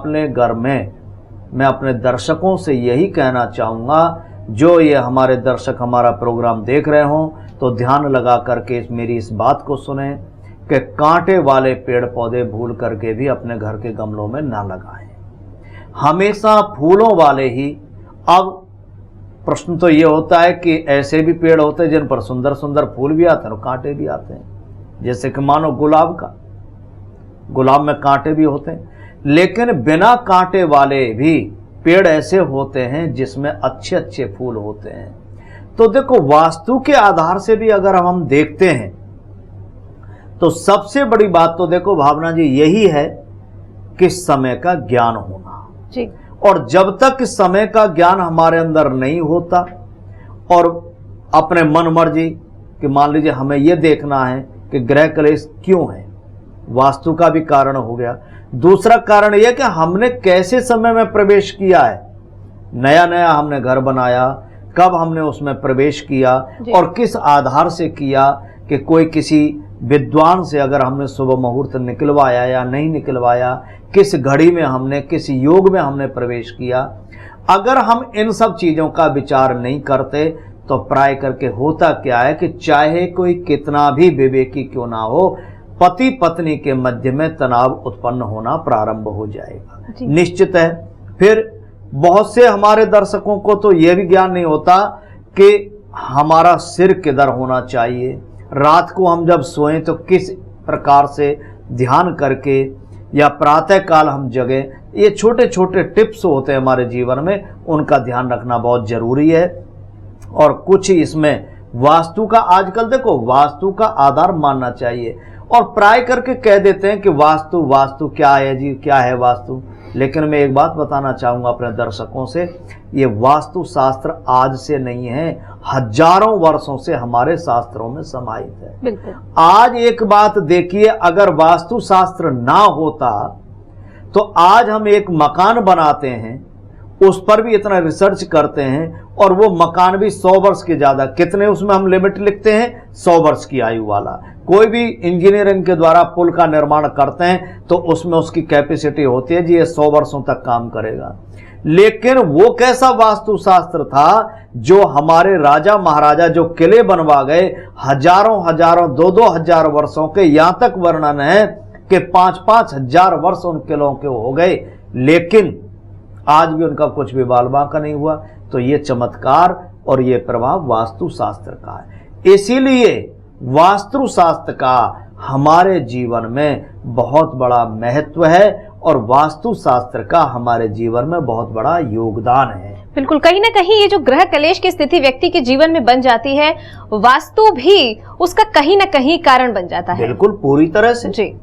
अपने घर में मैं अपने दर्शकों से यही कहना चाहूँगा, जो ये हमारे दर्शक हमारा प्रोग्राम देख रहे हों तो ध्यान लगा करके मेरी इस बात को सुने कि कांटे वाले पेड़ पौधे भूल करके भी अपने घर के गमलों में ना लगाएं, हमेशा फूलों वाले ही। अब प्रश्न तो ये होता है कि ऐसे भी पेड़ होते हैं जिन पर सुंदर सुंदर फूल भी आते हैं और कांटे भी आते हैं, जैसे कि मानो गुलाब में कांटे भी होते हैं, लेकिन बिना कांटे वाले भी पेड़ ऐसे होते हैं जिसमें अच्छे अच्छे फूल होते हैं। तो देखो, वास्तु के आधार से भी अगर हम देखते हैं तो सबसे बड़ी बात तो देखो भावना जी यही है कि समय का ज्ञान होना जी। और जब तक समय का ज्ञान हमारे अंदर नहीं होता और अपने मन मर्जी कि मान लीजिए हमें यह देखना है कि ग्रह क्लेश क्यों है, वास्तु का भी कारण हो गया। दूसरा कारण यह कि हमने कैसे समय में प्रवेश किया है, नया नया हमने घर बनाया, कब हमने उसमें प्रवेश किया और किस आधार से किया, कि कोई किसी विद्वान से अगर हमने शुभ मुहूर्त निकलवाया या नहीं निकलवाया, किस घड़ी में हमने, किस योग में हमने प्रवेश किया। अगर हम इन सब चीज़ों का विचार नहीं करते तो प्राय करके होता क्या है कि चाहे कोई कितना भी विवेकी क्यों ना हो, पति पत्नी के मध्य में तनाव उत्पन्न होना प्रारंभ हो जाएगा। निश्चित है। फिर बहुत से हमारे दर्शकों को तो यह भी ज्ञान नहीं होता कि हमारा सिर किधर होना चाहिए, रात को हम जब सोएं तो किस प्रकार से ध्यान करके या प्रातः काल हम जगें। ये छोटे छोटे टिप्स होते हैं हमारे जीवन में, उनका ध्यान रखना बहुत जरूरी है। और कुछ इसमें वास्तु का, आजकल देखो वास्तु का आधार मानना चाहिए और प्राय करके कह देते हैं कि वास्तु क्या है जी, क्या है वास्तु। लेकिन मैं एक बात बताना चाहूँगा अपने दर्शकों से, ये वास्तु शास्त्र आज से नहीं है, हजारों वर्षों से हमारे शास्त्रों में समाहित है। बिल्कुल। आज एक बात देखिए, अगर वास्तु शास्त्र ना होता तो आज हम एक मकान बनाते हैं, उस पर भी इतना रिसर्च करते हैं और वो मकान भी 100 वर्ष के ज़्यादा, कितने उसमें हम लिमिट लिखते हैं, 100 वर्ष की आयु वाला। कोई भी इंजीनियरिंग के द्वारा पुल का निर्माण करते हैं तो उसमें उसकी कैपेसिटी होती है जी ये 100 वर्षों तक काम करेगा। लेकिन वो कैसा वास्तुशास्त्र था जो हमारे राजा महाराजा जो किले बनवा गए, हजारों 2-2 हजार वर्षों के, यहाँ तक वर्णन है कि 5-5 हजार वर्ष उन किलों के हो गए, लेकिन आज भी उनका कुछ भी बाल बांका नहीं हुआ। तो ये चमत्कार और ये प्रभाव वास्तुशास्त्र का है। इसीलिए वास्तुशास्त्र का हमारे जीवन में बहुत बड़ा महत्व है और वास्तुशास्त्र का हमारे जीवन में बहुत बड़ा योगदान है। बिल्कुल, कहीं ना कहीं ये जो ग्रह कलेश की स्थिति व्यक्ति के जीवन में बन जाती है, वास्तु भी उसका कहीं ना कहीं कारण बन जाता है। बिल्कुल, पूरी तरह से जी।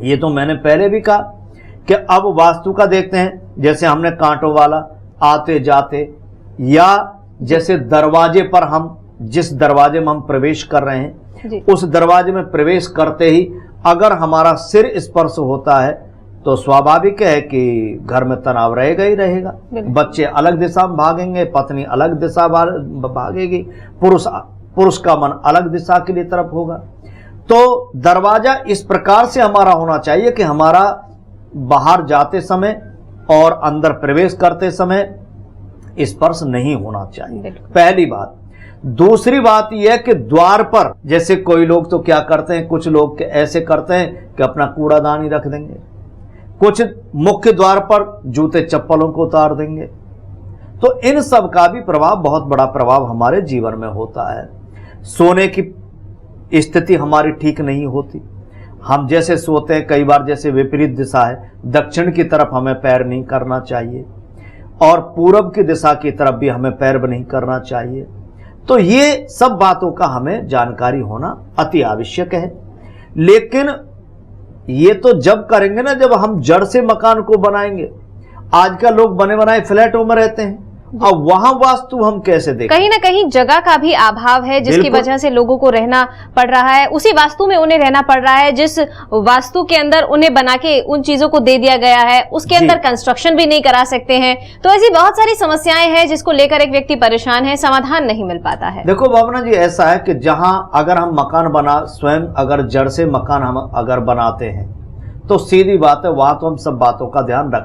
ये तो मैंने पहले भी कहा कि अब वास्तु का देखते हैं, जैसे हमने कांटों वाला आते जाते, या जैसे दरवाजे पर हम जिस दरवाजे में हम प्रवेश कर रहे हैं उस दरवाजे में प्रवेश करते ही अगर हमारा सिर स्पर्श होता है तो स्वाभाविक है कि घर में तनाव रहेगा ही रहेगा। बच्चे अलग दिशा में भागेंगे, पत्नी अलग दिशा भागेगी, पुरुष का मन अलग दिशा के लिए तरफ होगा। तो दरवाजा इस प्रकार से हमारा होना चाहिए कि हमारा बाहर जाते समय और अंदर प्रवेश करते समय स्पर्श नहीं होना चाहिए, पहली बात। दूसरी बात यह कि द्वार पर, जैसे कोई लोग तो क्या करते हैं, कुछ लोग ऐसे करते हैं कि अपना कूड़ादान ही रख देंगे, कुछ मुख्य द्वार पर जूते चप्पलों को उतार देंगे। तो इन सब का भी प्रभाव, बहुत बड़ा प्रभाव हमारे जीवन में होता है। सोने की स्थिति हमारी ठीक नहीं होती, हम जैसे सोते हैं कई बार, जैसे विपरीत दिशा है, दक्षिण की तरफ हमें पैर नहीं करना चाहिए और पूरब की दिशा की तरफ भी हमें पैर नहीं करना चाहिए। तो ये सब बातों का हमें जानकारी होना अति आवश्यक है। लेकिन ये तो जब करेंगे ना जब हम जड़ से मकान को बनाएंगे। आजकल लोग बने बनाए फ्लैटों में रहते हैं, अब वहां वास्तु हम कैसे देखें? कहीं ना कहीं जगह का भी अभाव है जिसकी वजह से लोगों को रहना पड़ रहा है, उसी वास्तु में उन्हें रहना पड़ रहा है जिस वास्तु के अंदर उन्हें बना के उन चीजों को दे दिया गया है, उसके अंदर कंस्ट्रक्शन भी नहीं करा सकते हैं। तो ऐसी बहुत सारी समस्याएं हैं जिसको लेकर एक व्यक्ति परेशान है, समाधान नहीं मिल पाता है। देखो भावना जी, ऐसा है कि जहां अगर हम मकान बना, स्वयं अगर जड़ से मकान हम अगर बनाते हैं तो सीधी बात है वहां तो हम सब बातों का ध्यान रखें।